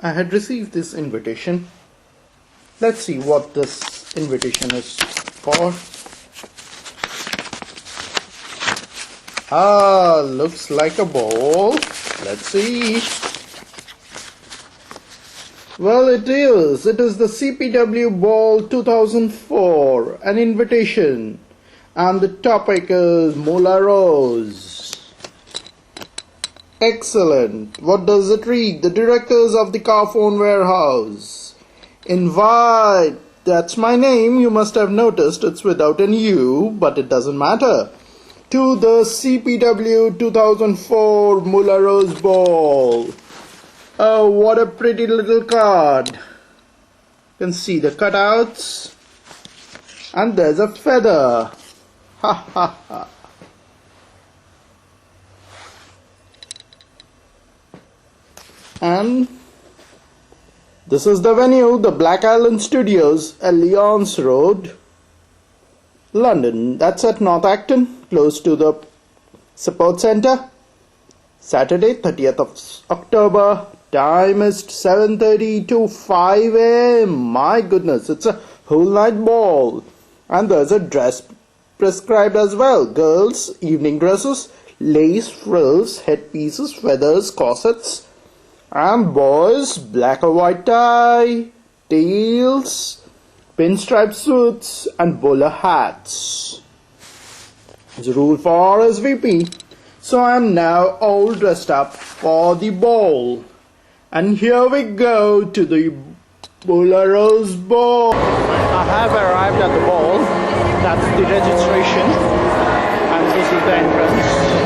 I had received this invitation. Let's see what this invitation is for. Looks like a ball. Let's see. Well, it is. It is the CPW Ball 2004, an invitation. And the topic is Mola Rose. Excellent. What does it read? The directors of the Carphone Warehouse. Invite. That's my name. You must have noticed it's without an U, but it doesn't matter. To the CPW 2004 Mola Rose Ball. Oh, what a pretty little card. You can see the cutouts. And there's a feather. Ha ha ha. And this is the venue, the Black Island Studios, Alliance Road, London. That's at North Acton, close to the support center. Saturday, 30th of October. Time is 7:30 to 5 a.m. My goodness, it's a whole night ball. And there's a dress prescribed as well. Girls, evening dresses, lace, frills, headpieces, feathers, corsets. And boys, black or white tie, tails, pinstripe suits, and bowler hats. It's a rule for RSVP. So I am now all dressed up for the ball. And here we go to the Mola Rose Ball. I have arrived at the ball. That's the registration. And this is the entrance.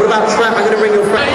about trap? I'm going to bring your friend.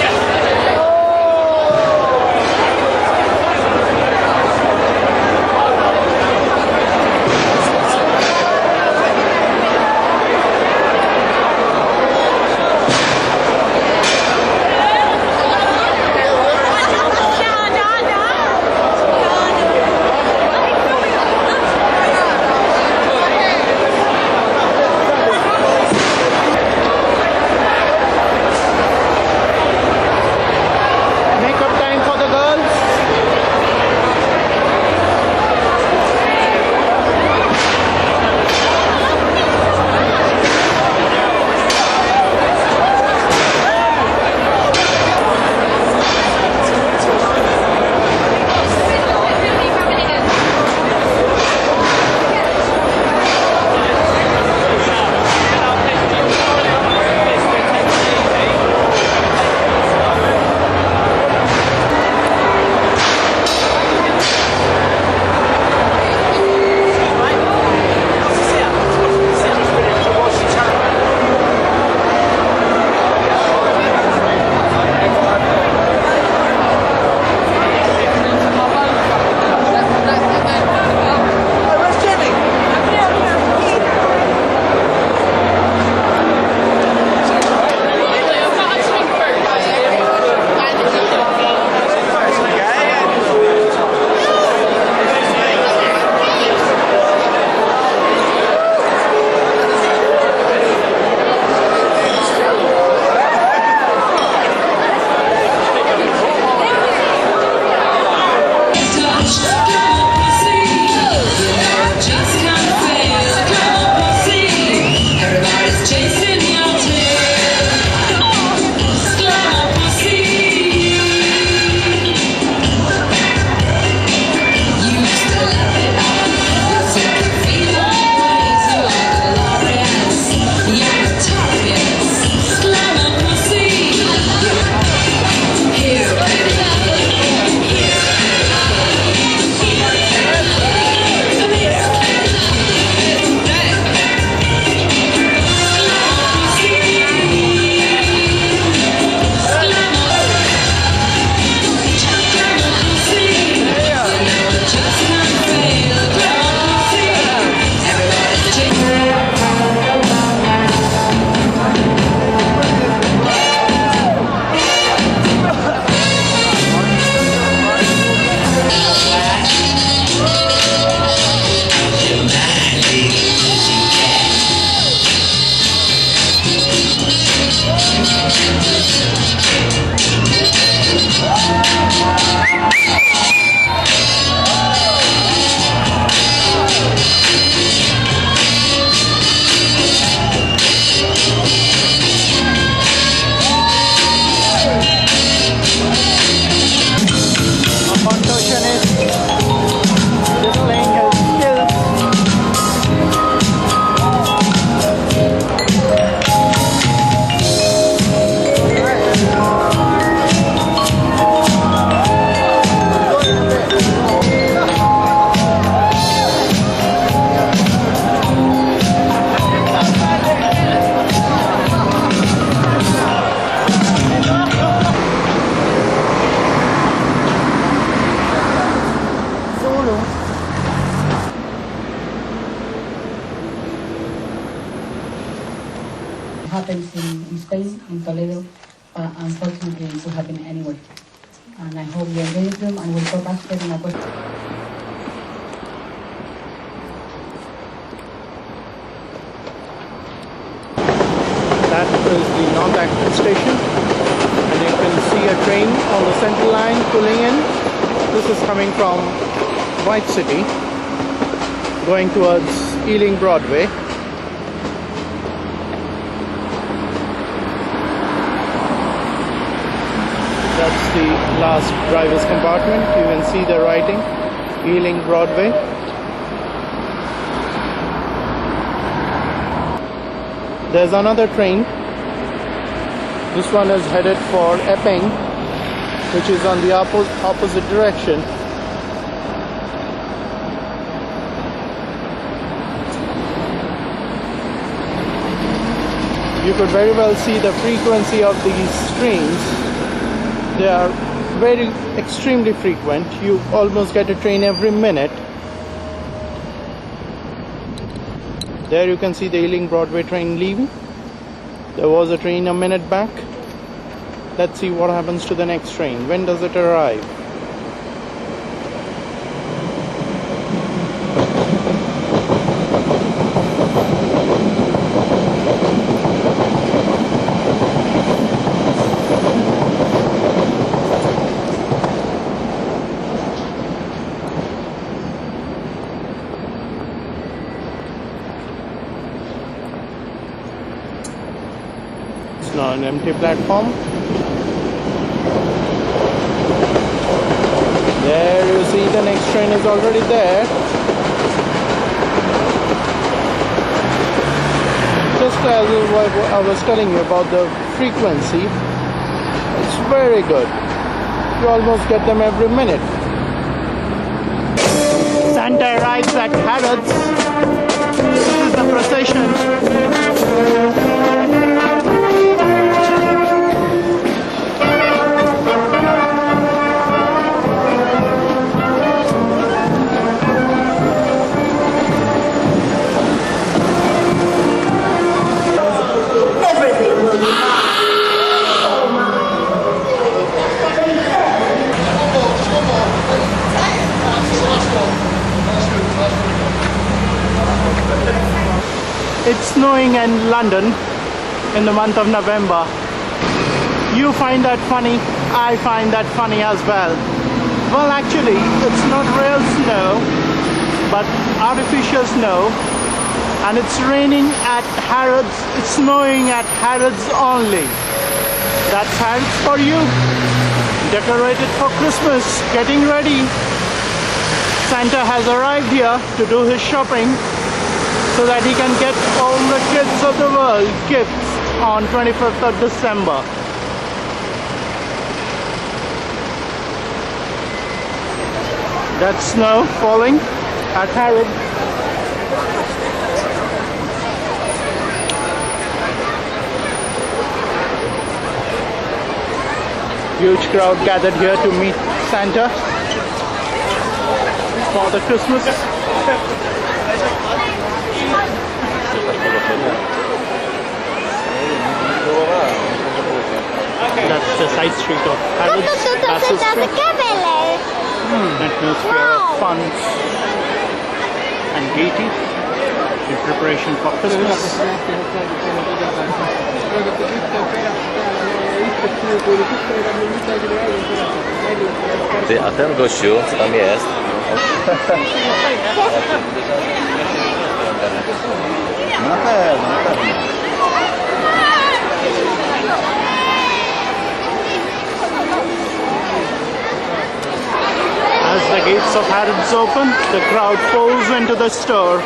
Happens in Spain, in Toledo, but unfortunately it could happen anywhere. And I hope you enjoy the film and we'll talk after in a question. That is the North Acton station, and you can see a train on the Central Line pulling in. This is coming from White City, going towards Ealing Broadway. That's the last driver's compartment. You can see the writing, Ealing Broadway. There's another train. This one is headed for Epping, which is on the opposite direction. You could very well see the frequency of these trains. They are very extremely frequent. You almost get a train every minute. There you can see the Ealing Broadway train leaving. There was a train a minute back. Let's see what happens to the next train. When does it arrive? It's now an empty platform. There you see the next train is already there. Just as I was telling you about the frequency, it's very good. You almost get them every minute. Santa arrives at Harrods. This is the procession. It's snowing in London in the month of November. You find that funny, I find that funny as well. Well, actually, it's not real snow, but artificial snow. And it's raining at Harrods, it's snowing at Harrods only. That's Harrods for you. Decorated for Christmas, getting ready. Santa has arrived here to do his shopping, so that he can get all the kids of the world gifts on 25th of December. That's snow falling at Harrods. Huge crowd gathered here to meet Santa for the Christmas. That's the side street of Harrods. Atmosphere of fun and gaiety in preparation for Christmas. Ty, a ten gościu, co tam jest? Na pewno. As the gates of Harrods open, the crowd pours into the store,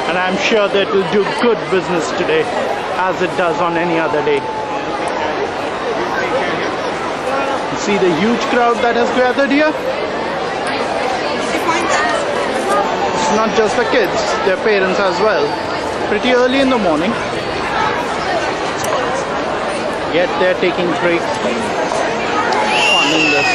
and I'm sure that it will do good business today, as it does on any other day. You see the huge crowd that has gathered here? It's not just the kids, their parents as well. Pretty early in the morning, yet they're taking great fun in this.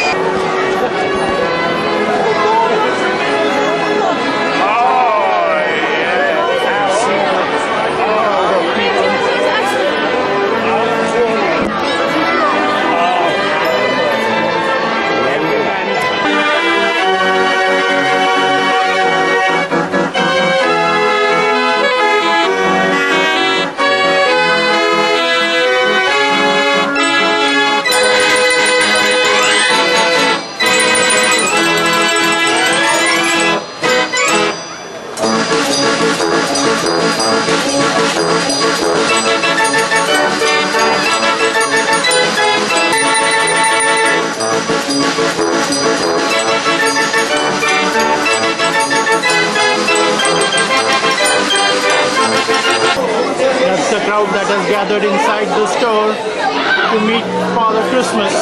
That's the crowd that has gathered inside the store to meet Father Christmas.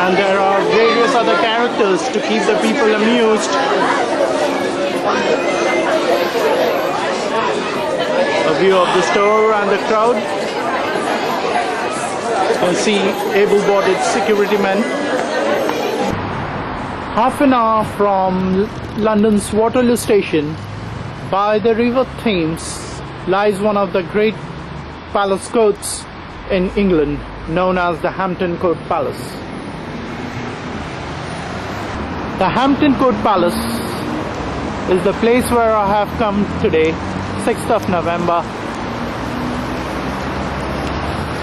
And there are various other characters to keep the people amused. A view of the store and the crowd. You can see able-bodied security men. Half an hour from London's Waterloo Station, by the River Thames, lies one of the great palace courts in England, known as the Hampton Court Palace. The Hampton Court Palace is the place where I have come today, 6th of November.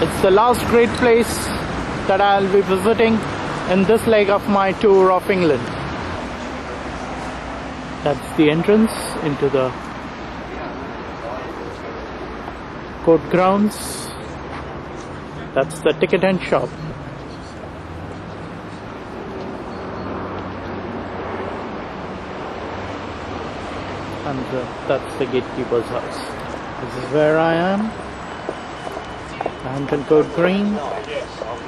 It's the last great place that I'll be visiting in this leg of my tour of England. That's the entrance into the court grounds. That's the ticket and shop. And that's the gatekeeper's house. This is where I am. Hampton Court Green,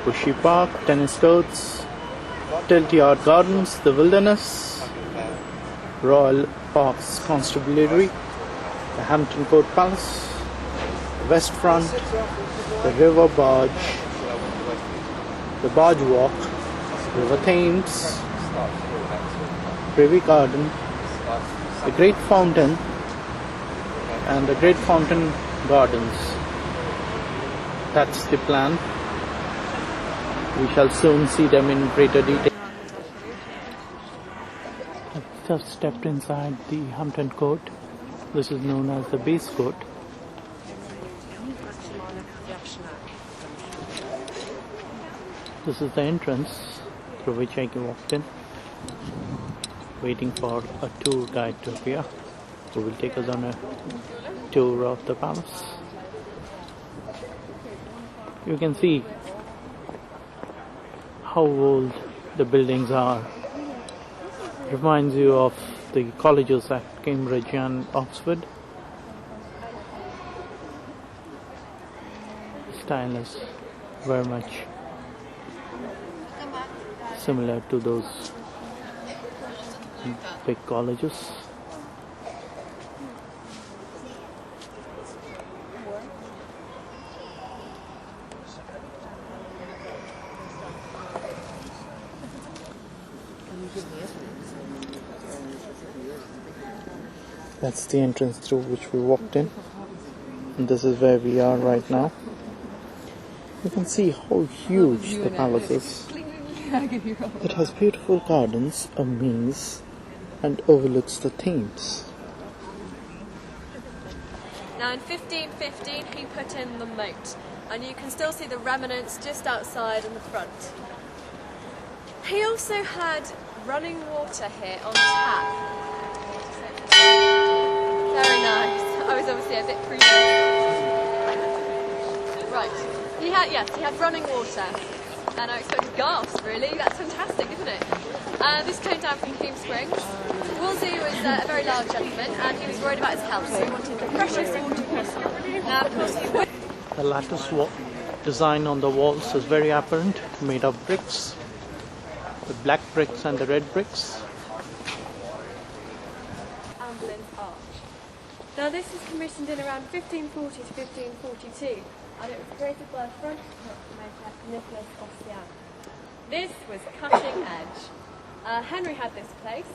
Bushy Park, tennis courts, Tilt-Yard Gardens, the Wilderness, Royal Parks Constabulary, the Hampton Court Palace, the West Front, the River Barge, the Barge Walk, River Thames, Privy Garden, the Great Fountain, and the Great Fountain Gardens. That's the plan. We shall soon see them in greater detail. I've just stepped inside the Hampton Court. This is known as the base court. This is the entrance through which I walked in, waiting for a tour guide to appear who will take us on a tour of the palace. You can see how old the buildings are. Reminds you of the colleges at Cambridge and Oxford. Style is very much similar to those big colleges. That's the entrance through which we walked in, and this is where we are right now. You can see how huge the palace is. It has beautiful gardens, a maze, and overlooks the Thames. Now in 1515 he put in the moat, and you can still see the remnants just outside in the front. He also had running water here on tap. Very nice. I was obviously a bit previous. Right. He had running water. And I expected gasp, really. That's fantastic, isn't it? This came down from Clean Springs. Wolsey was a very large gentleman, and he was worried about his health, so he wanted the freshest water possible. Now, of course, he would. The lattice design on the walls is very apparent, made of bricks, the black bricks and the red bricks. Now this was commissioned in around 1540 to 1542, and it was created by a French maker, Nicolas Ossian. This was cutting edge. Henry had this place.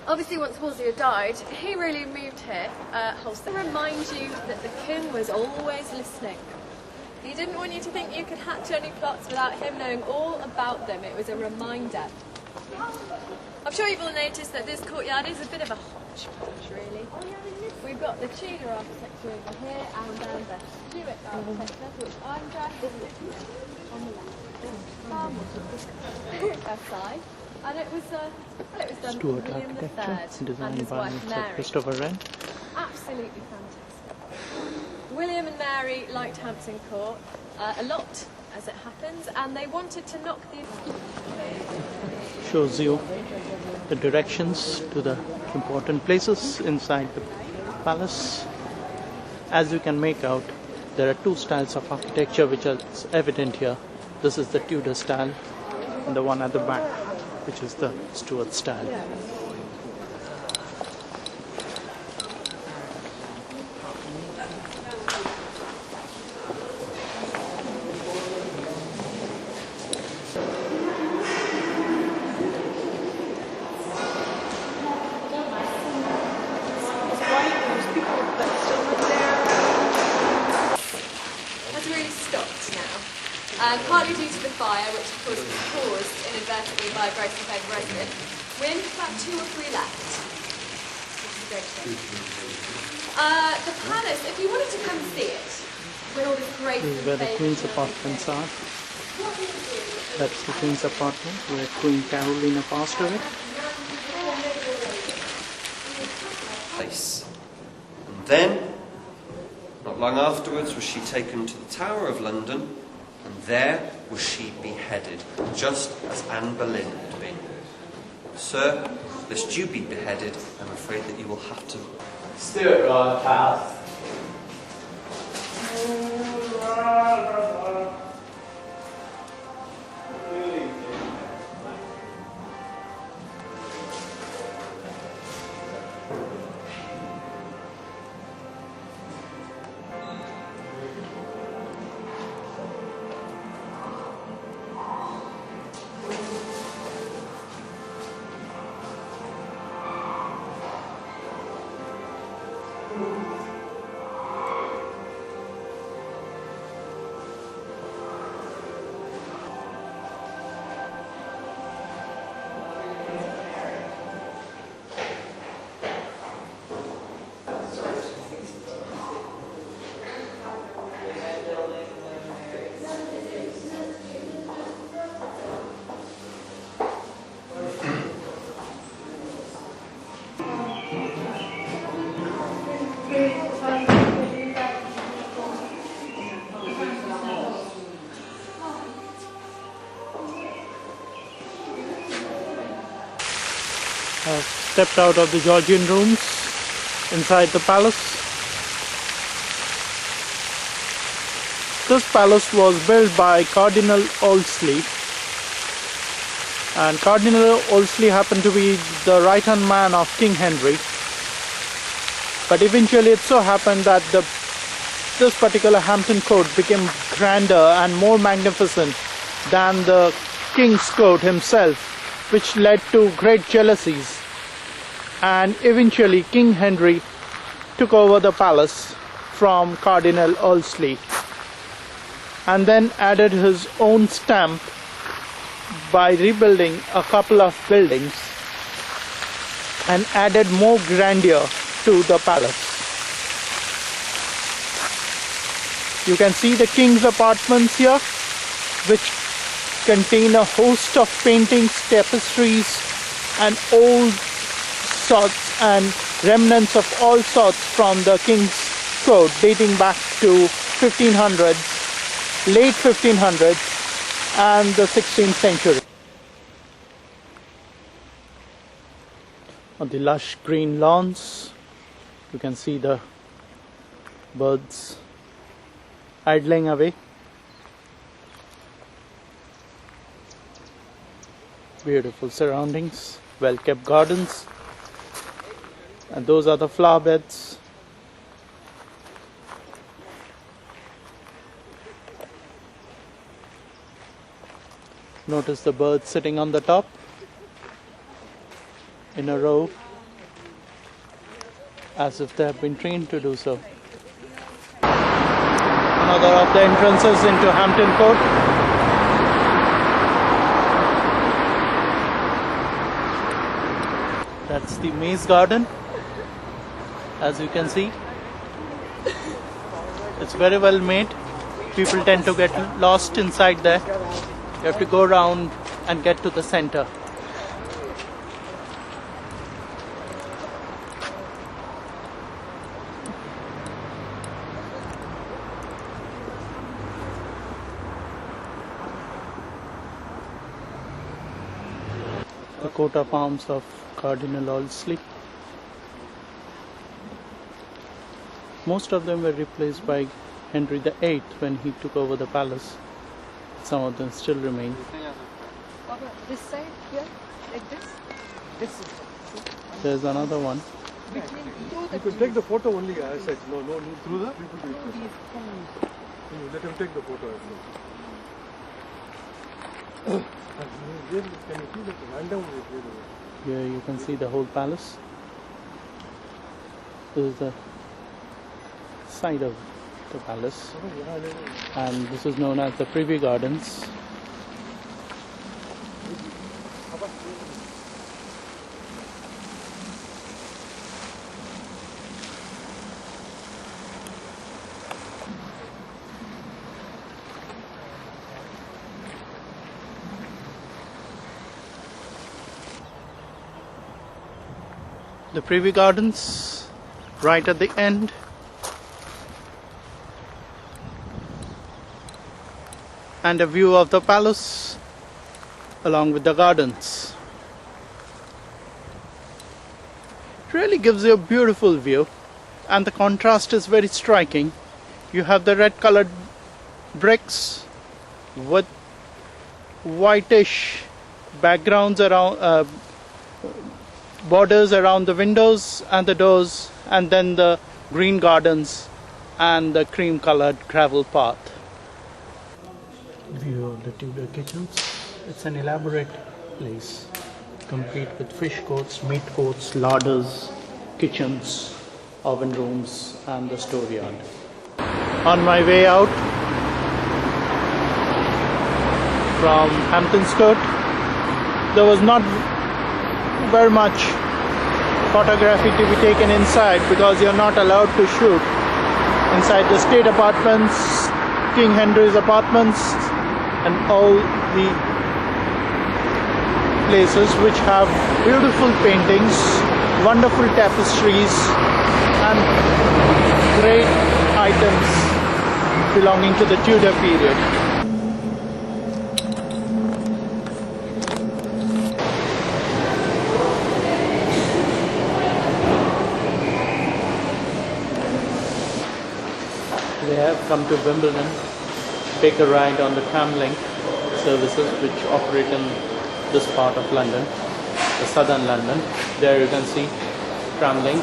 Obviously once Wolsey had died, he really moved here wholesale. To remind you that the king was always listening. He didn't want you to think you could hatch any plots without him knowing all about them. It was a reminder. I'm sure you've all noticed that this courtyard is a bit of a hodgepodge, really. We've got the Tudor architecture over here, and then the Stuart architecture, which I'm dressed on the left, side. And it was done Stuart by William architecture, III designed and his by wife Sir Mary. Christopher Wren. Absolutely fantastic. William and Mary liked Hampton Court a lot, as it happens, and they wanted to knock the... Shows you the directions to the important places inside the palace. As you can make out, there are two styles of architecture which are evident here. This is the Tudor style, and the one at the back, which is the Stuart style. partly due to the fire, which of course was caused inadvertently by a Grosvenor resident. We only have about 2 or 3 left. Which is a great thing. The palace, if you wanted to come see it, with all this great This is where the Queen's apartments are. That's the Queen's apartment where Queen Carolina passed away. Place. And then, not long afterwards, was she taken to the Tower of London, and there was she beheaded, just as Anne Boleyn had been. Sir, lest you be beheaded, I'm afraid that you will have to. Stuart Royal Palace. I've stepped out of the Georgian rooms inside the palace. This palace was built by Cardinal Wolsey, and Cardinal Wolsey happened to be the right-hand man of King Henry. But eventually it so happened that this particular Hampton Court became grander and more magnificent than the King's Court himself, which led to great jealousies, and eventually King Henry took over the palace from Cardinal Wolsey and then added his own stamp by rebuilding a couple of buildings and added more grandeur to the palace. You can see the King's apartments here, which contain a host of paintings, tapestries, and old sorts and remnants of all sorts from the King's Court dating back to 1500s, late 1500s and the 16th century. On the lush green lawns, you can see the birds idling away. Beautiful surroundings, well-kept gardens, and those are the flower beds. Notice the birds sitting on the top in a row as if they have been trained to do so. Another of the entrances into Hampton Court. That's the maze garden, as you can see. It's very well made. People tend to get lost inside there. You have to go around and get to the center. The coat of arms of Cardinal Wolsey. Most of them were replaced by Henry VIII when he took over the palace. Some of them still remain. This side here, like this? This. There's another one. You could take the photo only, I said. No, through the people do it. Let him take the photo as well. Can you see that random way? Here you can see the whole palace. This is the side of the palace, and this is known as the Privy Gardens. The Privy Gardens, right at the end. And a view of the palace along with the gardens. It really gives you a beautiful view, and the contrast is very striking. You have the red colored bricks with whitish backgrounds around, borders around the windows and the doors, and then the green gardens and the cream colored gravel path. View of the Tudor kitchens. It's an elaborate place, complete with fish courts, meat courts, larders, kitchens, oven rooms, and the storeyard. On my way out from Hampton's Court, there was not very much photography to be taken inside because you're not allowed to shoot inside the state apartments, King Henry's apartments, and all the places which have beautiful paintings, wonderful tapestries, and great items belonging to the Tudor period. We have come to Wimbledon. Take a ride on the Tramlink services which operate in this part of London, the southern London. There you can see Tramlink.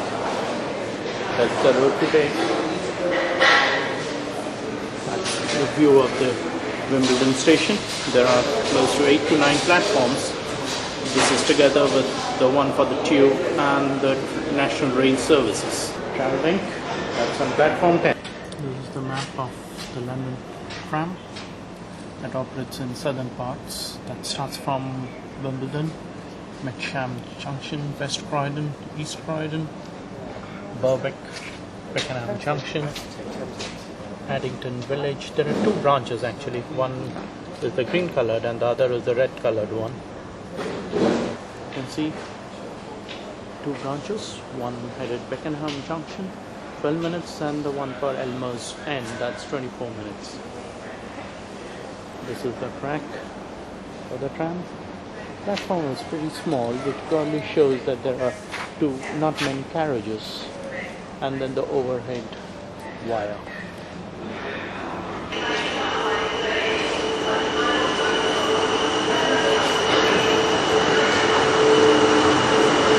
That's the road to take. That's the view of the Wimbledon station. There are close to 8 to 9 platforms. This is together with the one for the tube and the National Rail services. Tramlink, that's on platform 10. This is the map of the London Tram that operates in southern parts. That starts from Wimbledon, Metsham Junction, West Croydon, East Croydon, Berwick, Beckenham Junction, Addington Village. There are two branches actually. One is the green coloured and the other is the red coloured one. You can see two branches, one headed Beckenham Junction, 12 minutes, and the one for Elmer's End, that's 24 minutes. This is the track for the tram. Platform is pretty small, which probably shows that there are not many carriages, and then the overhead wire.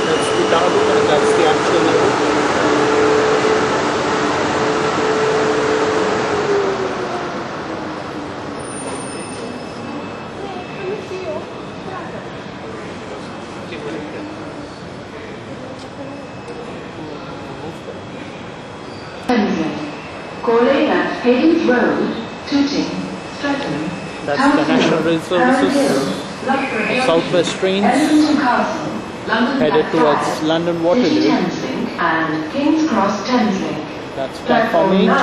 That's the Derby, and that's the actual road. Calling at Hades Road, Tooting, Streatham, that's the National Rail Services, Southwest Trains, headed towards London Waterloo. and King's Cross Thameslink. That's platform 8. I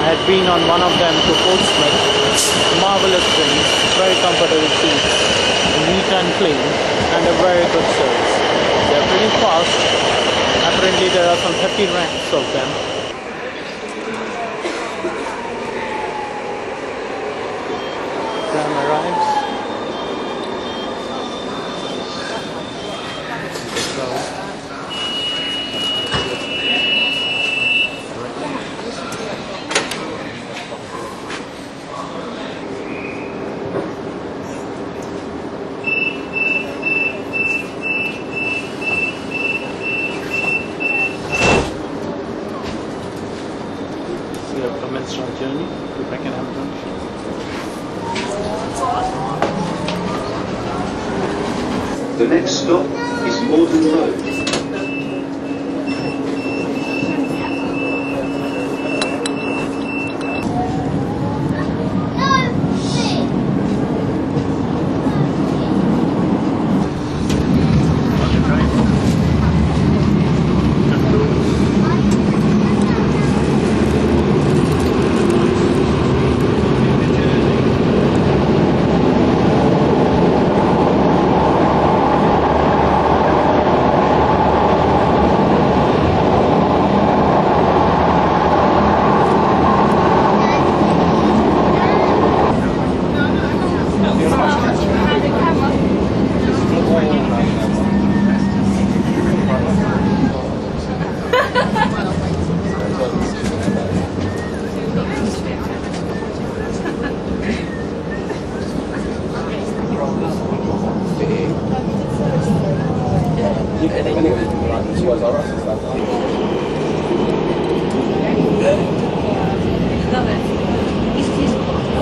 had been on one of them to Portsmouth. Marvelous trains, very comfortable seats, neat and clean, and a very good service. They're pretty fast. Apparently there are some 30 ranks of them. Tram arrives. We have commenced our journey to Beckenham Junction. The next stop is Morden Road.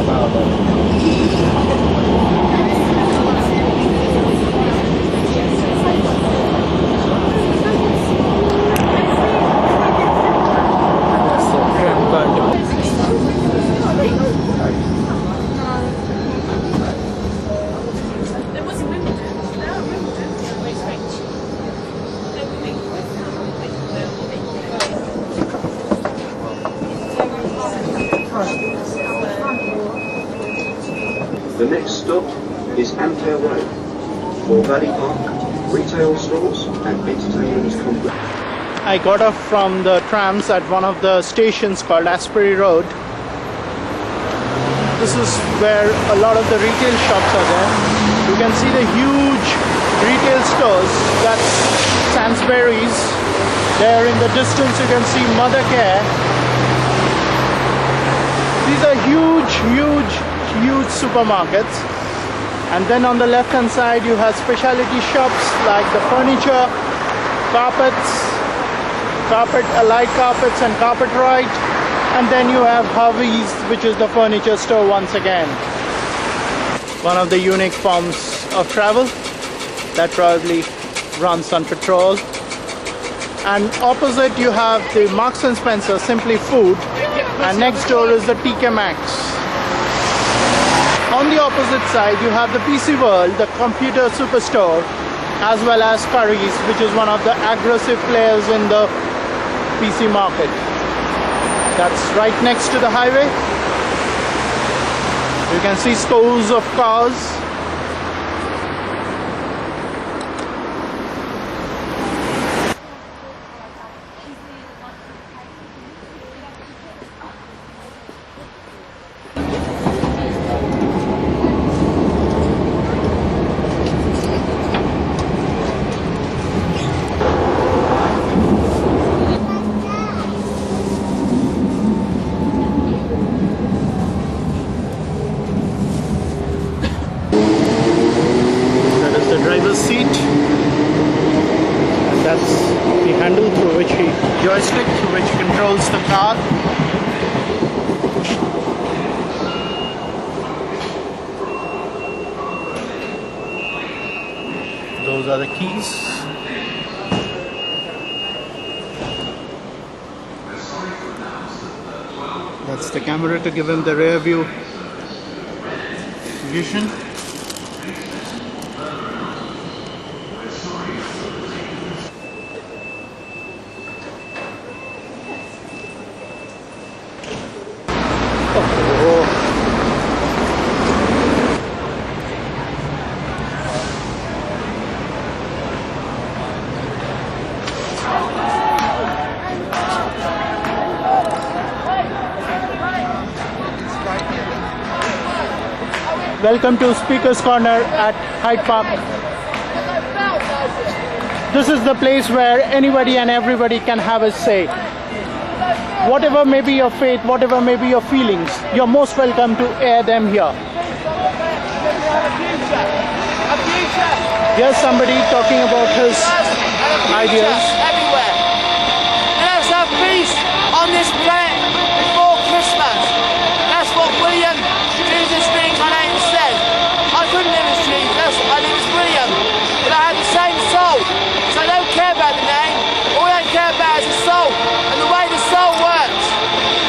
about it. The next stop is Ampere Road for Valley Park, retail stores and entertainment complex. I got off from the trams at one of the stations called Asbury Road. This is where a lot of the retail shops are there. You can see the huge retail stores. That's Sainsbury's. There in the distance you can see Mothercare. These are huge supermarkets. And then on the left hand side you have specialty shops like the furniture, carpets, allied carpets and Carpetrite. And then you have Harvey's, which is the furniture store once again. One of the unique forms of travel that probably runs on petrol. And opposite you have the Marks and Spencer, Simply Food, and next door is the TK Maxx. On the opposite side you have the PC World, the computer superstore, as well as Currys, which is one of the aggressive players in the PC market. That's right next to the highway. You can see scores of cars. Seat, and that's the handle through which joystick through which controls the car. Those are the keys. That's the camera to give him the rear view vision. Welcome to Speaker's Corner at Hyde Park. This is the place where anybody and everybody can have a say. Whatever may be your faith, whatever may be your feelings, you're most welcome to air them here. Here's somebody talking about his ideas. Everywhere. Let's have peace on this planet before Christmas. That's what William Jesus reincarnated said. I couldn't live as Jesus, I live as William. But I have the same soul. So I don't care about the name. All I care about is the soul and the way the soul works.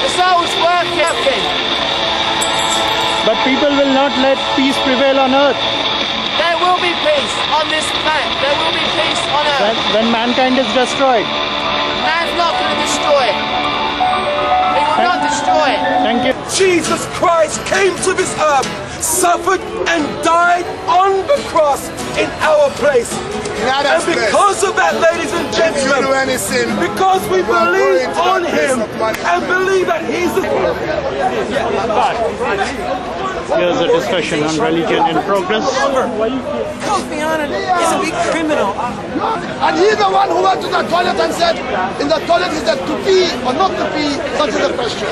The soul's working. But people will not let peace prevail on earth. There will be peace on this planet. There will be peace on earth. When mankind is destroyed. Man's not going to destroy it. He will not destroy it. Thank you. Jesus Christ came to this earth, suffered and died on the cross in our place. And because of that, ladies and gentlemen, because we believe on him and believe that he's the... Here's a discussion on religion in progress. Kofi Annan is a big criminal. And he's the one who went to the toilet and said, in the toilet is that to pee or not to pee, that is the question.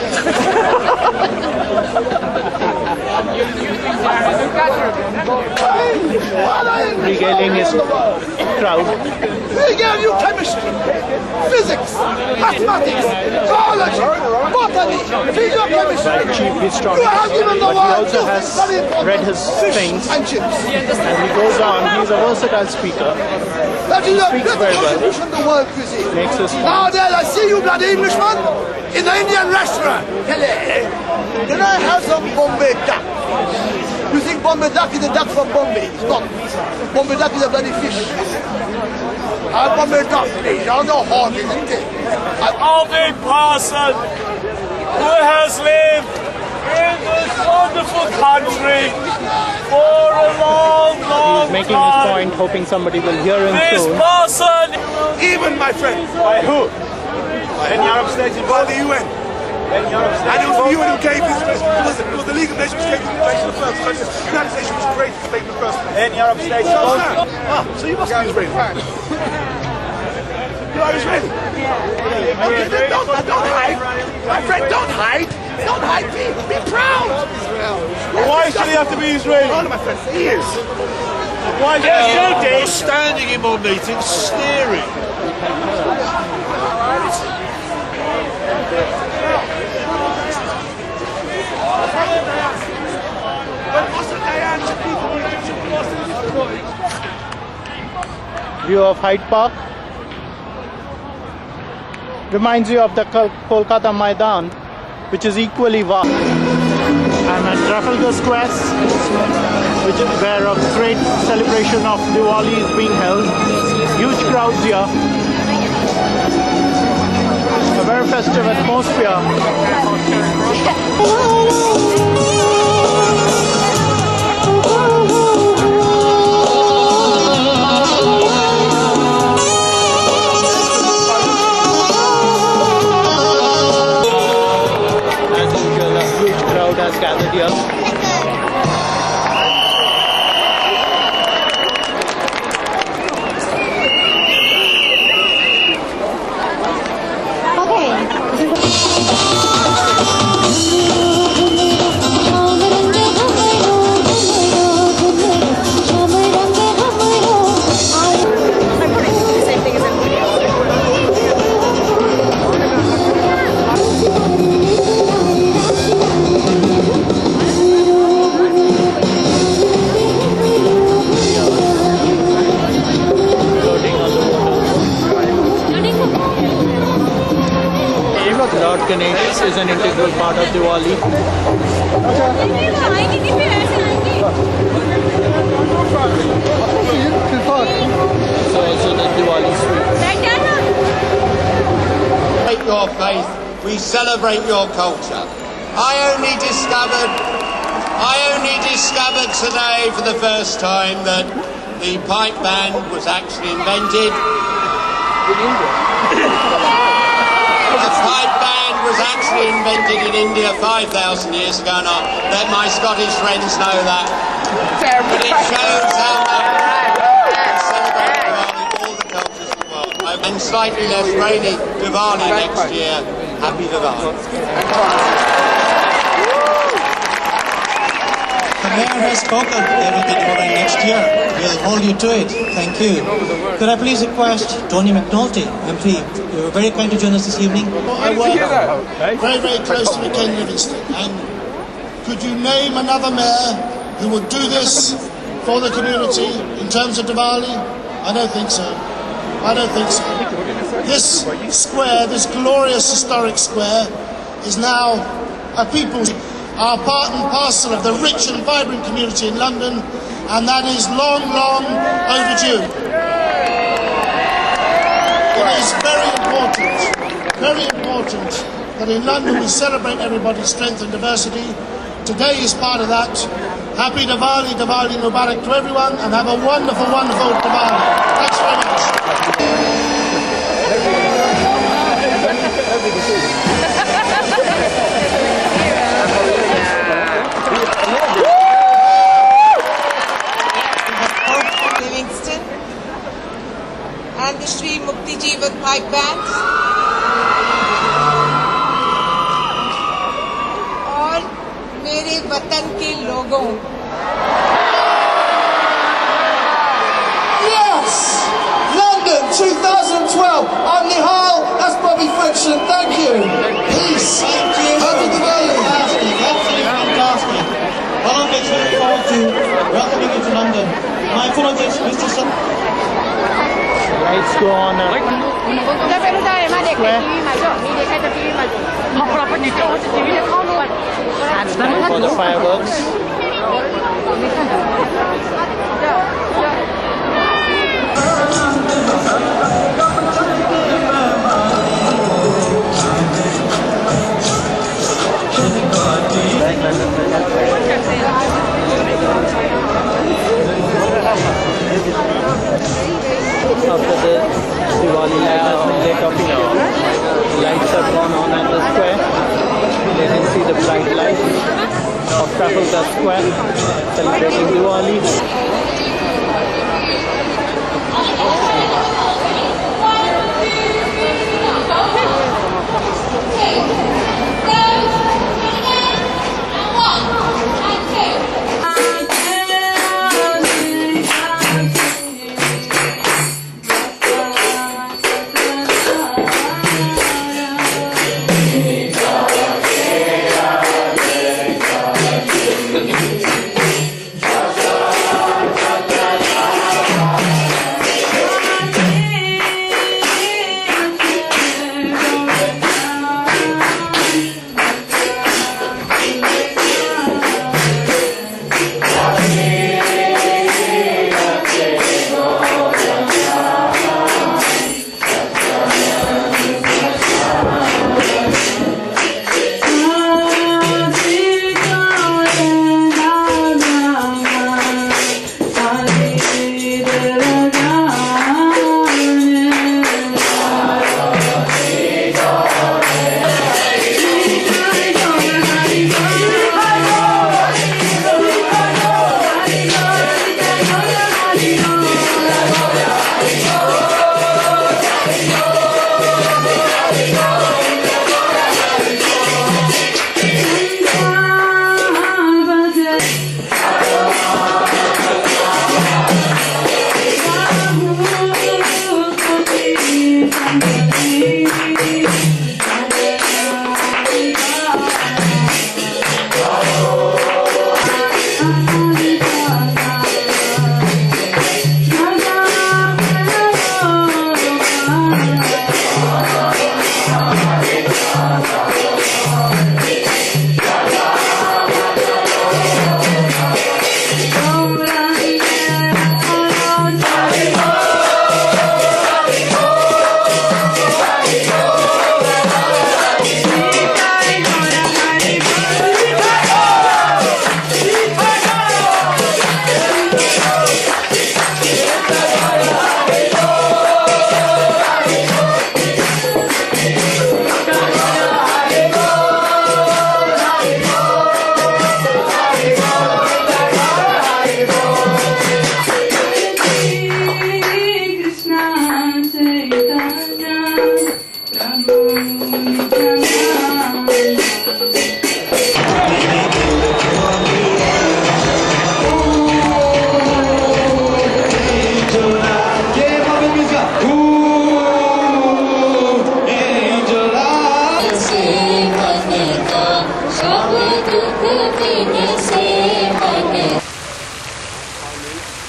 regaling his crowd. We gave you chemistry, physics, mathematics, biology, botany, physiochemistry. By chief historian. You have given the But he world also two has very important read his fish things. and chips. And he goes on. He's a versatile speaker. That is a speaks great very well. contribution to world cuisine. Makes us Nowadays I see you bloody Englishman in the Indian restaurant. Hello. Can I have some Bombay duck? You think Bombay duck is a duck from Bombay? It's not. Bombay duck is a bloody fish. Have Bombay duck, please. I don't know how it is. Alvin Parson, who has lived in this wonderful country for a long, long He's making time. his point, hoping somebody will hear him This soon. person, Even my friend. by who? Any Arab states involved the UN. And it was the UN who gave this, it was the League of Nations who gave this invasion in the first place. The United Nations was created to make the first place. Any Arab states So, involved? so you must be Israeli. You are Israeli? Okay, then don't hide. My friend, don't hide. Don't hide. Be proud. Why should he have to be Israeli? Hold on, my friend. He is. Why should he? Standing in more meetings, sneering. View of Hyde Park. Reminds you of the Kolkata Maidan, which is equally vast. And at Trafalgar Square, where a great celebration of Diwali is being held. Huge crowds here. A very festive atmosphere. Has gathered here. Lord Ganesh is an integral part of Diwali. So also the Diwali sweet. Celebrate your faith, we celebrate your culture. I only discovered today for the first time that the pipe band was actually invented. The pipe band was actually invented in India 5,000 years ago, and I'll let my Scottish friends know that. But it shows how much we celebrate Diwali, all the cultures of the world. And slightly less rainy Diwali next year. Happy Diwali. The mayor has spoken everything for next year. We'll hold you to it. Thank you. Could I please request Tony McNulty, MP? You were very kind to join us this evening. I work very, very close to Ken Livingstone. And could you name another mayor who would do this for the community in terms of Diwali? I don't think so. I don't think so. This square, this glorious historic square, is now a people's, are part and parcel of the rich and vibrant community in London, and that is long, long overdue. It is very important that in London we celebrate everybody's strength and diversity. Today is part of that. Happy Diwali, Diwali Mubarak to everyone, and have a wonderful, wonderful Diwali. Thanks very much. Livingston and the Sri Mukti Jeevan pipe bands और मेरे वतन के लोगों Yes! London 2012. I'm Nihal, that's Bobby Friction, thank you. Peace. Thank you. Happy Diwali. Fantastic, absolutely fantastic. Olympics, looking forward to welcoming you to London. My apologies, Mr. Sun. Lights go on. For the fireworks. After the Diwali light has been lit up here, lights have gone on at the square. You can see the bright lights of Trafalgar Square celebrating Diwali.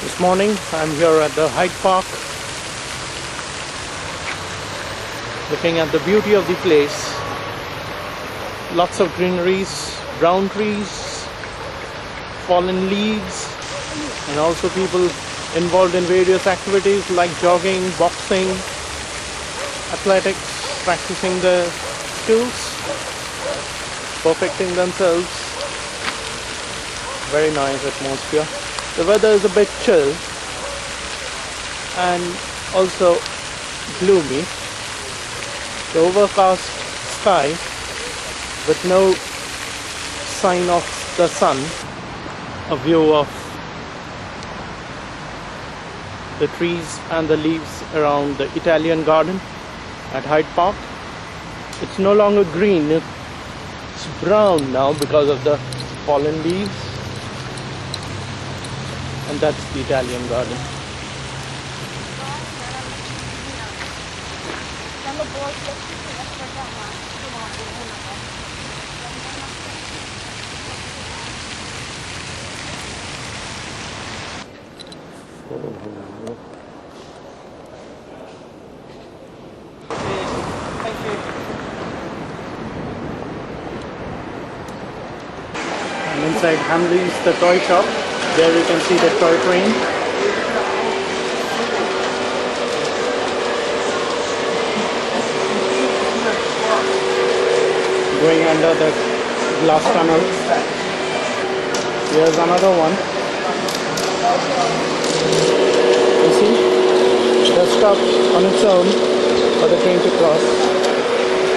This morning I'm here at the Hyde Park, looking at the beauty of the place. Lots of greeneries, brown trees, fallen leaves, and also people involved in various activities like jogging, boxing, athletics, practicing the skills, perfecting themselves. Very nice atmosphere. The weather is a bit chill and also gloomy. The overcast sky with no sign of the sun. A view of the trees and the leaves around the Italian garden at Hyde Park. It's no longer green, it's brown now because of the fallen leaves. And that's the Italian garden. And inside Hamleys, the toy shop, there you can see the toy train. Going under the glass tunnel. Here's another one. You see? Just stopped on its own for the train to cross.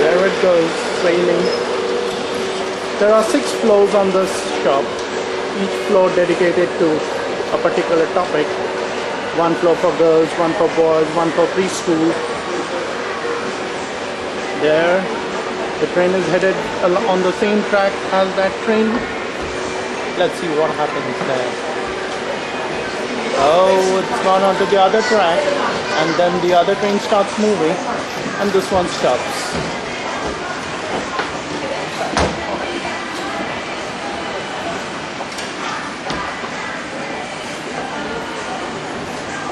There it goes, sailing. There are 6 floors on this shop, each floor dedicated to a particular topic. 1 floor for girls, 1 for boys, 1 for preschool. There, the train is headed on the same track as that train. Let's see what happens there. Oh, it's gone onto the other track, and then the other train starts moving, and this one stops.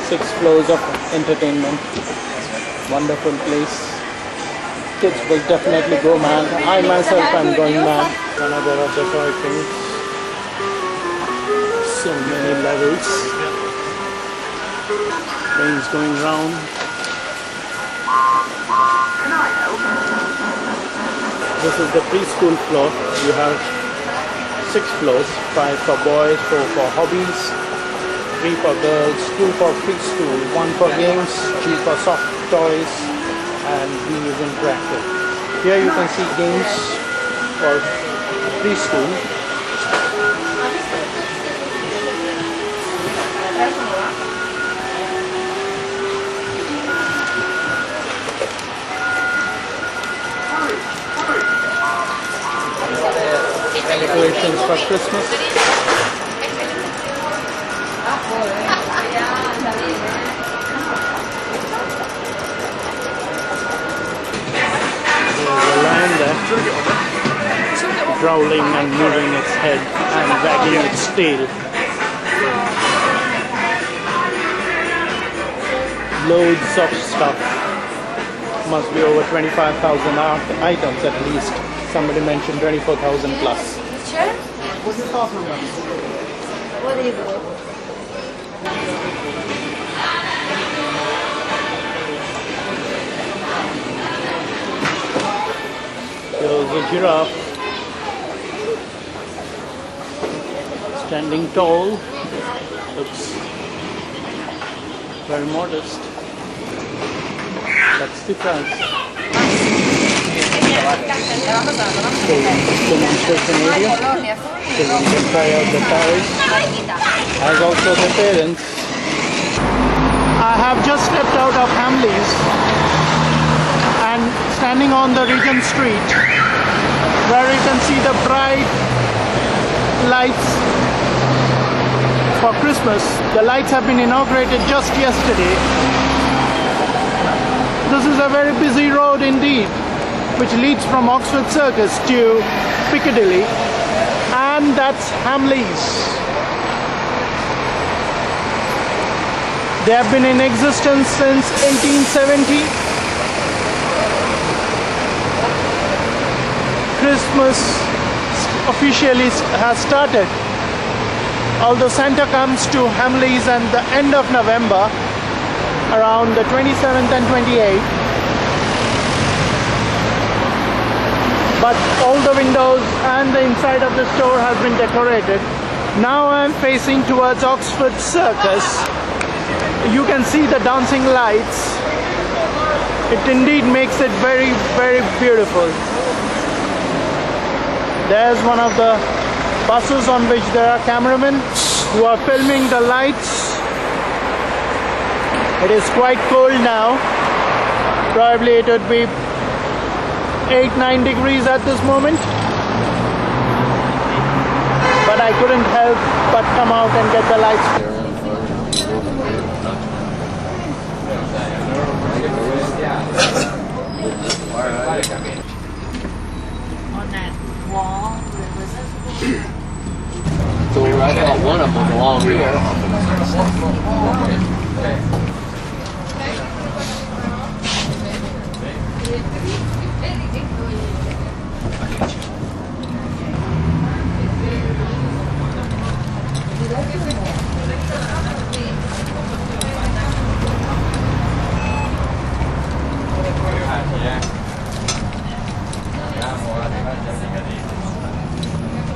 Six floors of entertainment. Wonderful place. Kids will definitely go mad. I myself am going mad. Another of the toy things. So many levels. Trains going round. This is the preschool floor. You have 6 floors. 5 for boys, 4 for hobbies, 3 for girls, 2 for preschool, 1 for games, 3 for soft toys, and B is interactive. Here you can see games for preschool. Decorations for Christmas. Growling and moving its head and wagging its tail. Loads of stuff. Must be over 25,000 items at least. Somebody mentioned 24,000 plus. What is it? There's a giraffe standing tall. Looks very modest. That's the price. Demonstration area. Children can try out the toys, as also the parents. I have just stepped out of Hamleys and standing on the Regent Street, where you can see the bright lights for Christmas. The lights have been inaugurated just yesterday. This is a very busy road indeed, which leads from Oxford Circus to Piccadilly, and that's Hamleys. They have been in existence since 1870. Christmas officially has started, although Santa comes to Hamleys at the end of November, around the 27th and 28th. But all the windows and the inside of the store has been decorated. Now I am facing towards Oxford Circus. You can see the dancing lights. It indeed makes it very, very beautiful. There's one of the buses on which there are cameramen who are filming the lights. It is quite cold now. Probably it would be 8-9 degrees at this moment. But I couldn't help but come out and get the lights. On that wall, there was So I thought one of them was along here.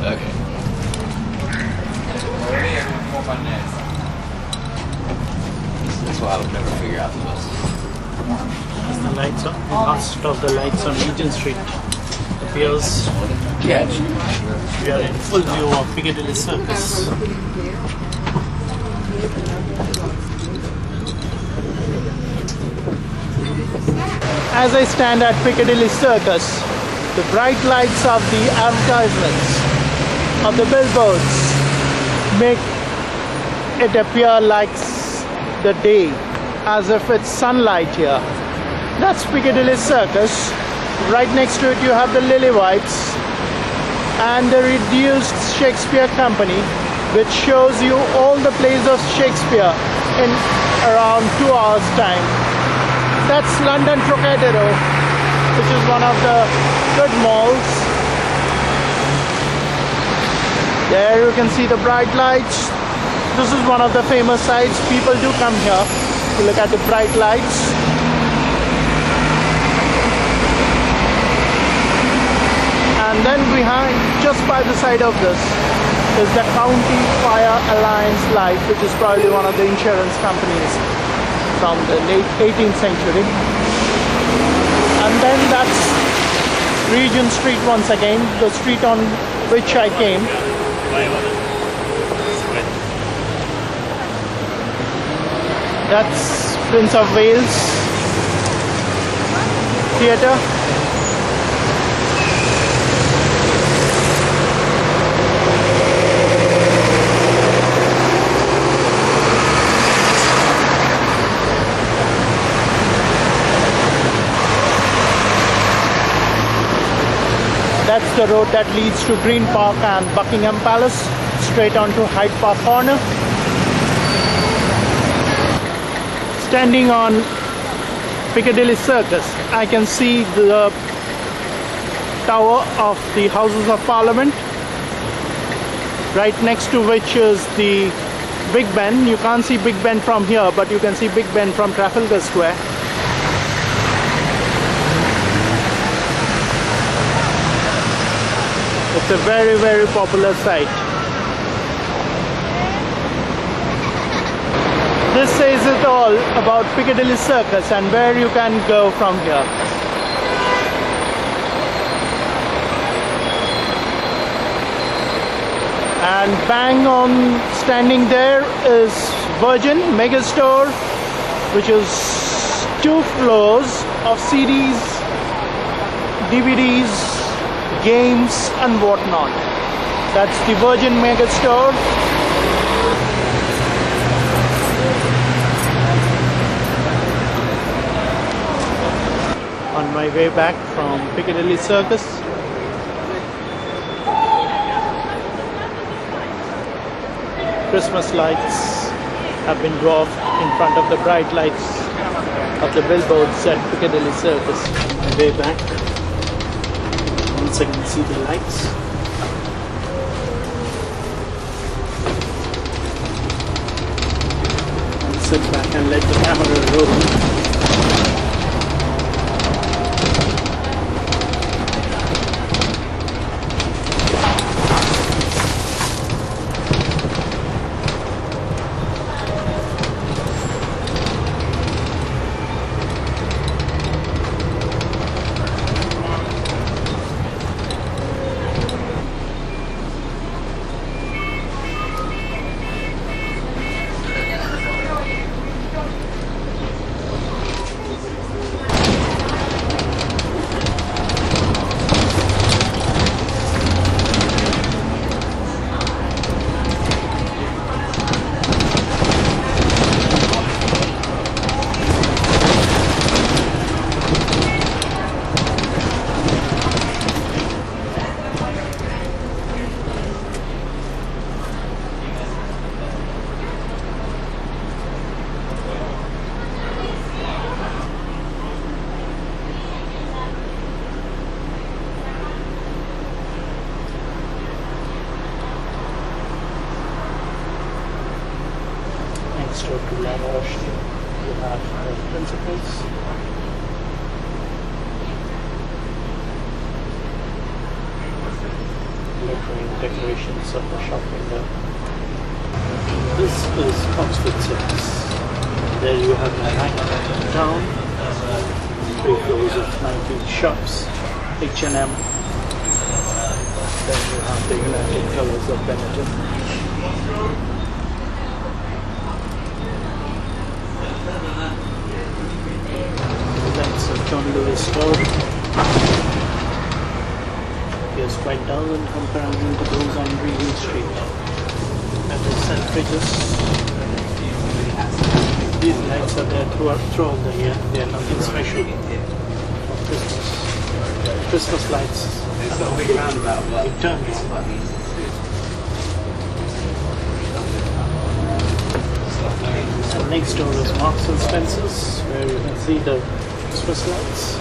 Okay. That's why I would never figure out the buses. The lights on, the last of the lights on Regent Street appears. We are in full view of Piccadilly Circus. As I stand at Piccadilly Circus, the bright lights of the advertisements, of the billboards, make it appear like the day, as if it's sunlight here. That's Piccadilly Circus. Right next to it you have the Lily Whites and the reduced Shakespeare Company, which shows you all the plays of Shakespeare in around 2 hours time. That's London Trocadero, which is one of the good malls. There you can see the bright lights. This is one of the famous sites. People do come here to look at the bright lights. And then behind, just by the side of this, is the County Fire Alliance Life, which is probably one of the insurance companies from the late 18th century. And then that's Regent Street once again, the street on which I came. That's Prince of Wales Theatre. That's the road that leads to Green Park and Buckingham Palace, straight onto Hyde Park Corner. Standing on Piccadilly Circus, I can see the tower of the Houses of Parliament, right next to which is the Big Ben. You can't see Big Ben from here, but you can see Big Ben from Trafalgar Square. It's a very, very popular site. This says it all about Piccadilly Circus and where you can go from here. And bang on standing there is Virgin Megastore, which is 2 floors of CDs, DVDs, games and whatnot. That's the Virgin Megastore. On my way back from Piccadilly Circus, Christmas lights have been dwarfed in front of the bright lights of the billboards at Piccadilly Circus. On my way back, once I can see the lights. I'll sit back and let the camera roll. Next door to La Roche, you have the principals. Lettering decorations of the shop window. This is Oxford Circus. There you have the town, 3 floors of 19 shops, H&M. Then you have the United Colors of Benetton. That's a John Lewis store. It's quite dull in comparison to those on Regent Street. And the Selfridges. These lights are there throughout the year. They are nothing special for Christmas. Christmas lights are not eternal. And next door is Marks and Spencer's, where you can see the Christmas lights.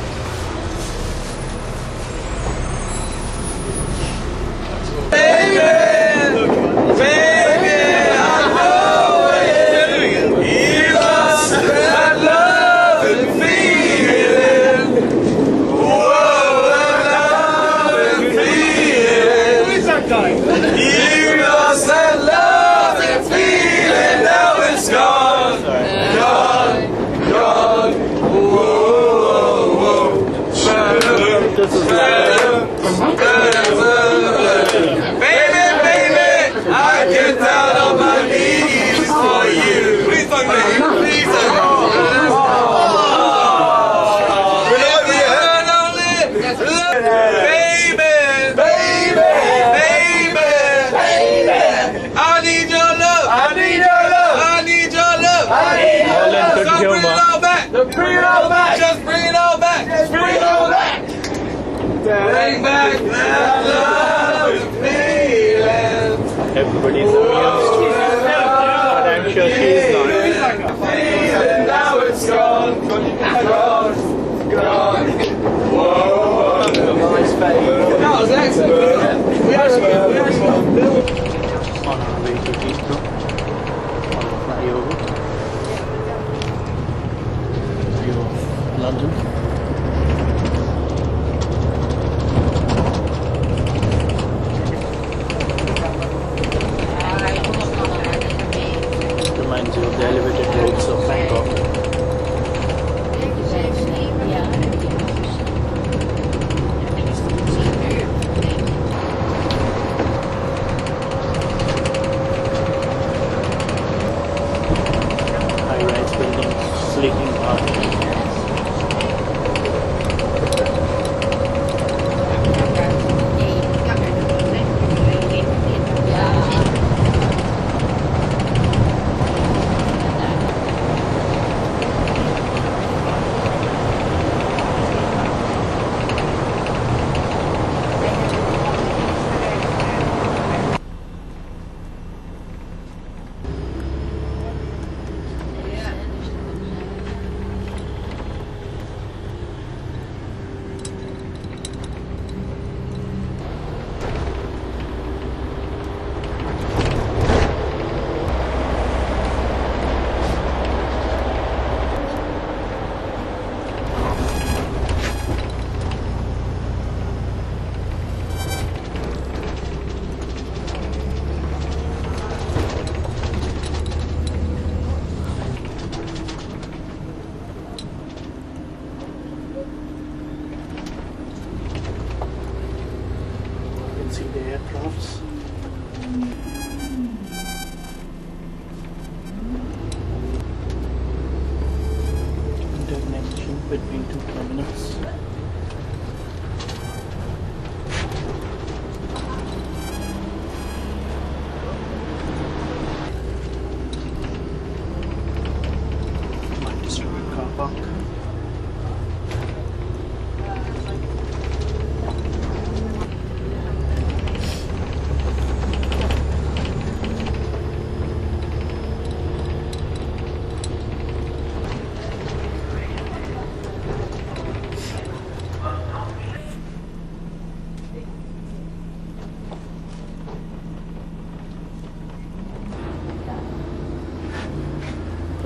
Just bring it all back. Just bring it all back. Bring back that love and feeling. Everybody's amused, but I'm sure she is not. Feeling now it's gone. Gone. Gone. Whoa. Nice face. That was excellent. We actually on our way to Heathrow on the flyover. View of London. Reminds you of the elevated roads of Bangkok. High-rise buildings, sleeping park. See the aircrafts. Interconnection between two terminals. Multi-story car park.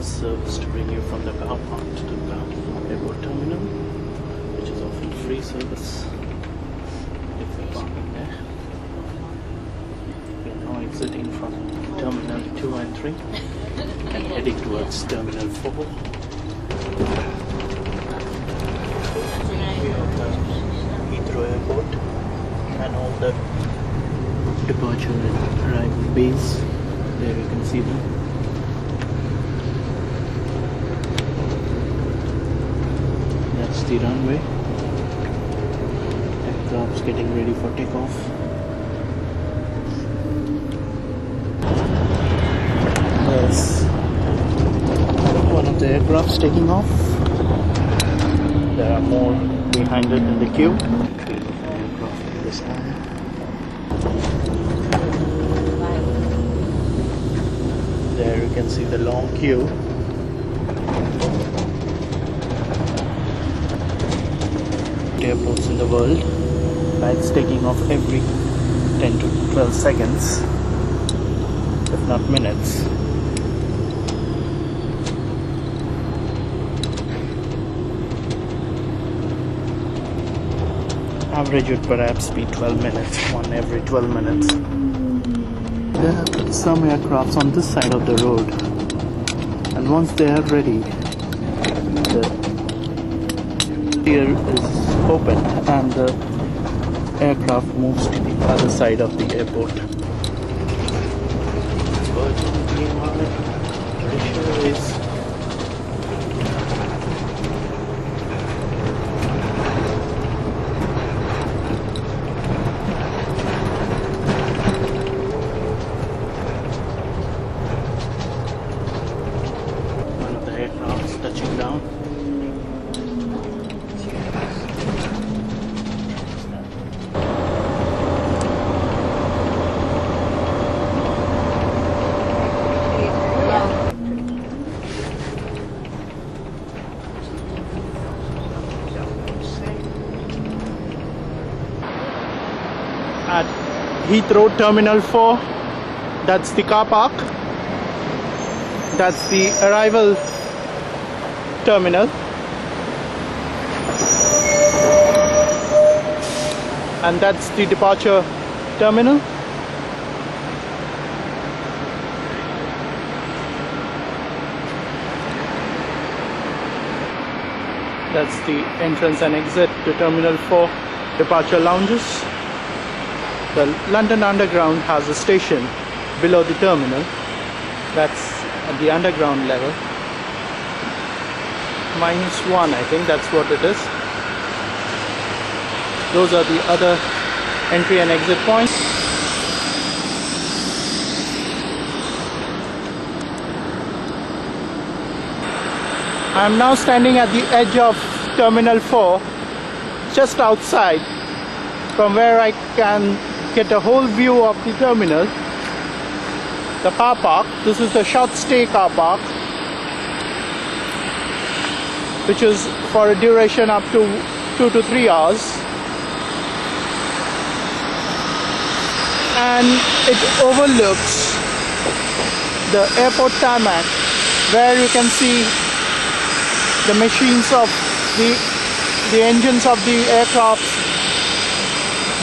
a service to bring you from the car park to the airport terminal, which is often free service if you're parking there. We are now exiting from Terminal 2 and 3 and heading towards Terminal 4. We have the Heathrow Airport and all the departure and arrival bays. There you can see them. That's the runway. Aircraft's getting ready for takeoff. There's one of the aircrafts taking off. There are more behind it in the queue. Aircraft on this side. There you can see the long queue. Airports in the world. Flights taking off every 10 to 12 seconds, if not minutes. Average would perhaps be 12 minutes, one every 12 minutes. There are some aircrafts on this side of the road, and once they are ready, the rear is opened and the aircraft moves to the other side of the airport. Virgin, GMI, British Airways. Touching down. At Heathrow Terminal 4, that's the car park. That's the arrival terminal, and that's the departure terminal. That's the entrance and exit to Terminal 4 departure lounges. The London Underground has a station below the terminal. That's at the underground level. -1, I think that's what it is. Those are the other entry and exit points. I am now standing at the edge of Terminal 4, just outside, from where I can get a whole view of the terminal. The car park, this is the short stay car park, which is for a duration up to 2 to 3 hours, and it overlooks the airport tarmac, where you can see the machines of the engines of the aircraft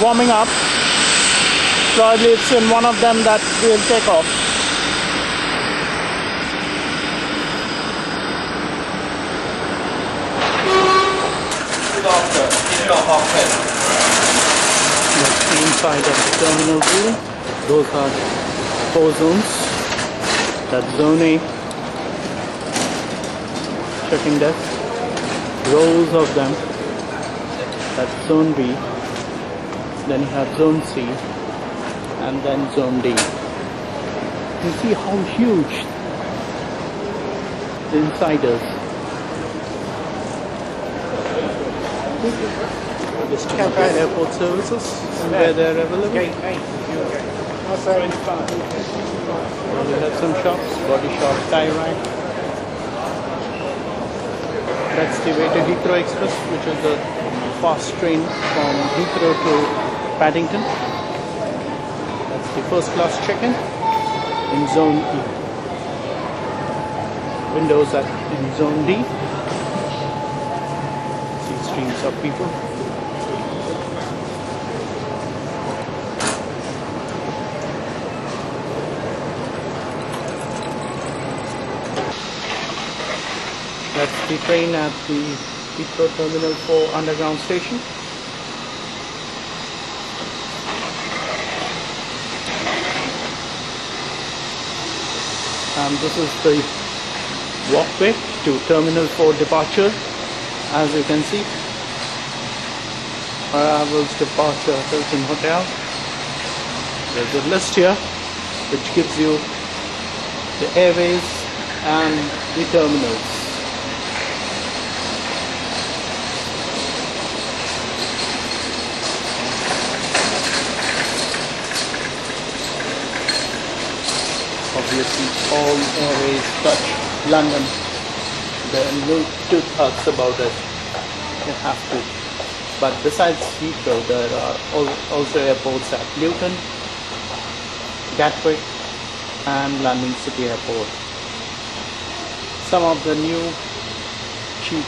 warming up. Probably it's in one of them that will take off. That's inside of the terminal building. Those are 4 zones. That's Zone A, check-in desk, rows of them. That's Zone B. Then you have Zone C, and then Zone D. You see how huge the inside is. Airport services, where they're available. We have some shops, Body Shop, Tie Rack. That's the way to Heathrow Express, which is the fast train from Heathrow to Paddington. That's the first class check-in in Zone E. windows in Zone D. See streams of people. That's the train at the Heathrow Terminal 4 underground station. And this is the walkway to Terminal 4 departure. As you can see, arrivals, departure, Hilton Hotel. There's a list here which gives you the airways and the terminals. Obviously, all airways touch London. There are no two thoughts about it. You have to. But besides Heathrow, there are also airports at Luton, Gatwick, and London City Airport. Some of the new cheap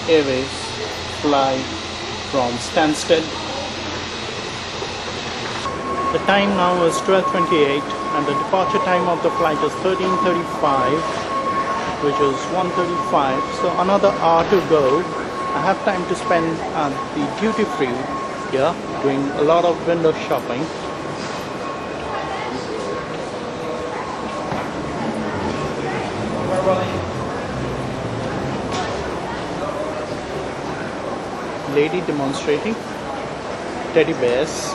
airways fly from Stansted. The time now is 12:28 and the departure time of the flight is 13:35, which is 1:35, so another hour to go. I have time to spend at the duty free here doing a lot of window shopping. Lady demonstrating teddy bears.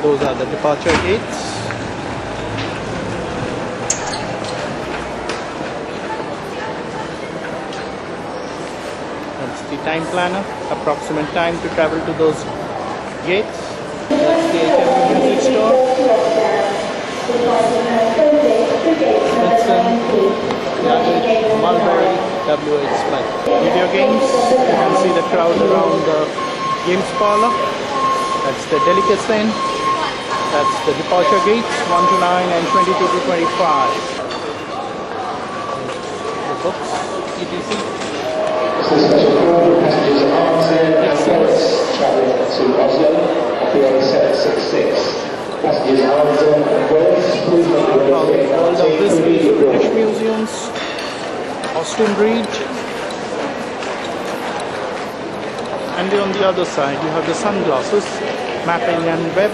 Those are the departure gates. That's the time planner, approximate time to travel to those gates. That's the HM music store. Luggage, Mulberry, WH Smith. Video games, you can see the crowd around the games parlor. That's the Delicatessen. That's the departure gates, 1 to 9 and 22 to 25. The books, ETC. This is special call, passengers Armsden and Wallace travelling to Oslo, BA 766. Passengers Armsden and Wallace, please make your way to World of Whiskey, British Museums, Austin Reed. And on the other side you have the sunglasses, Mapping and Webb.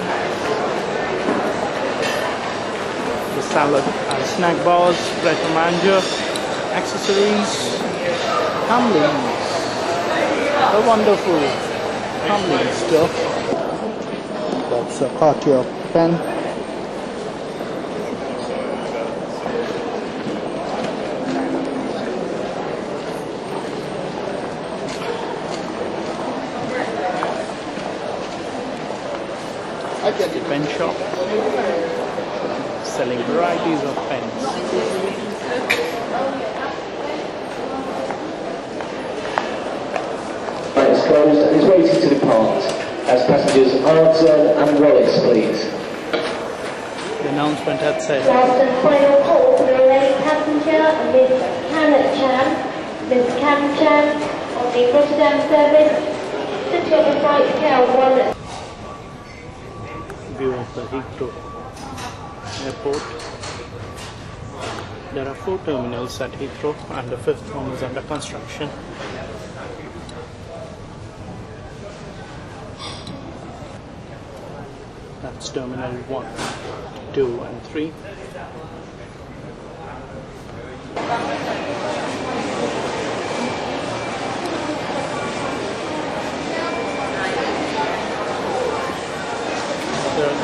The salad and snack bars, bread and manger, accessories, Hamleys. A wonderful Hamleys stuff. That's a Cartier pen. The pen shop selling varieties of pens. It's closed and is waiting to depart. As passengers Armsden and Wallace, please. The announcement had said. Last final call for the remaining passenger, Ms. Hannah Chan. Ms. Cam Chan on the Rotterdam service. City of the flight KL1. View of the Heathrow Airport. There are 4 terminals at Heathrow and the 5th one is under construction. That's Terminal 1, 2 and 3.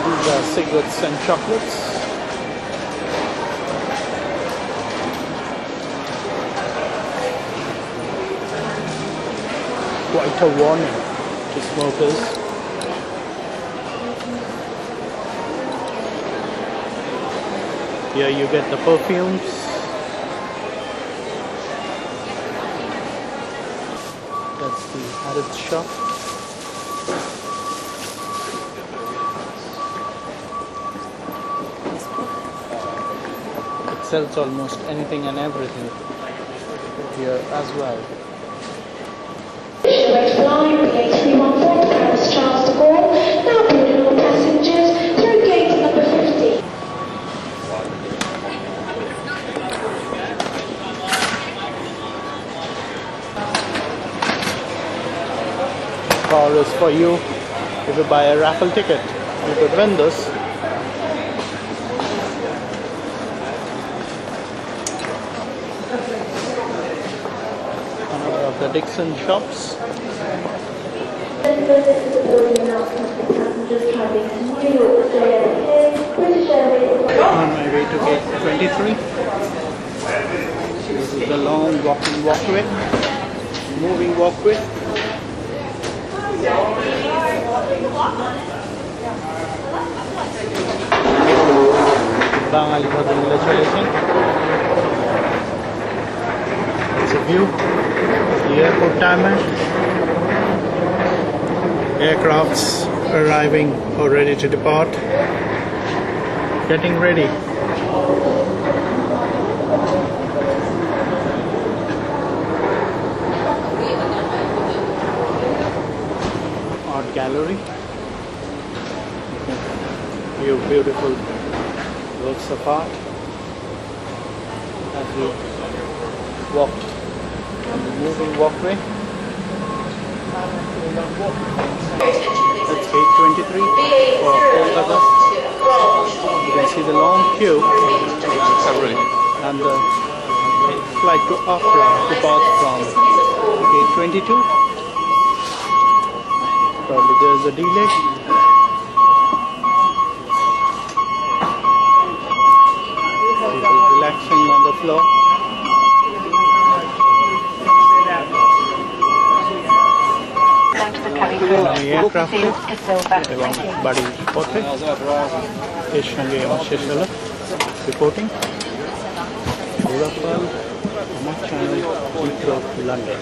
These are cigarettes and chocolates. Quite a warning to smokers. Here you get the perfumes. That's the Harrods shop. sells almost anything and everything here as well. Direct line, gate 314, Paris Charles de Gaulle, now boarding all passengers through gate number 50. Car is for you. If you buy a raffle ticket, you could win this. Another of the Dixon shops. On my way to gate 23. This is the long walkway, moving walkway. Bangali Hotel চলেছেন। It's a view of the airport timer. Aircrafts arriving or ready to depart. Getting ready. Art gallery. Beautiful works of art as we walk on the moving walkway. That's gate 23 for Kolkata. You can see the long queue and the flight to Accra departs from gate 22. Probably there's a delay. People relaxing on the floor. Aircraft এবং বাড়ির পথে এর সঙ্গে আমার শেষ হলো reporting আমার channel Heathrow, London।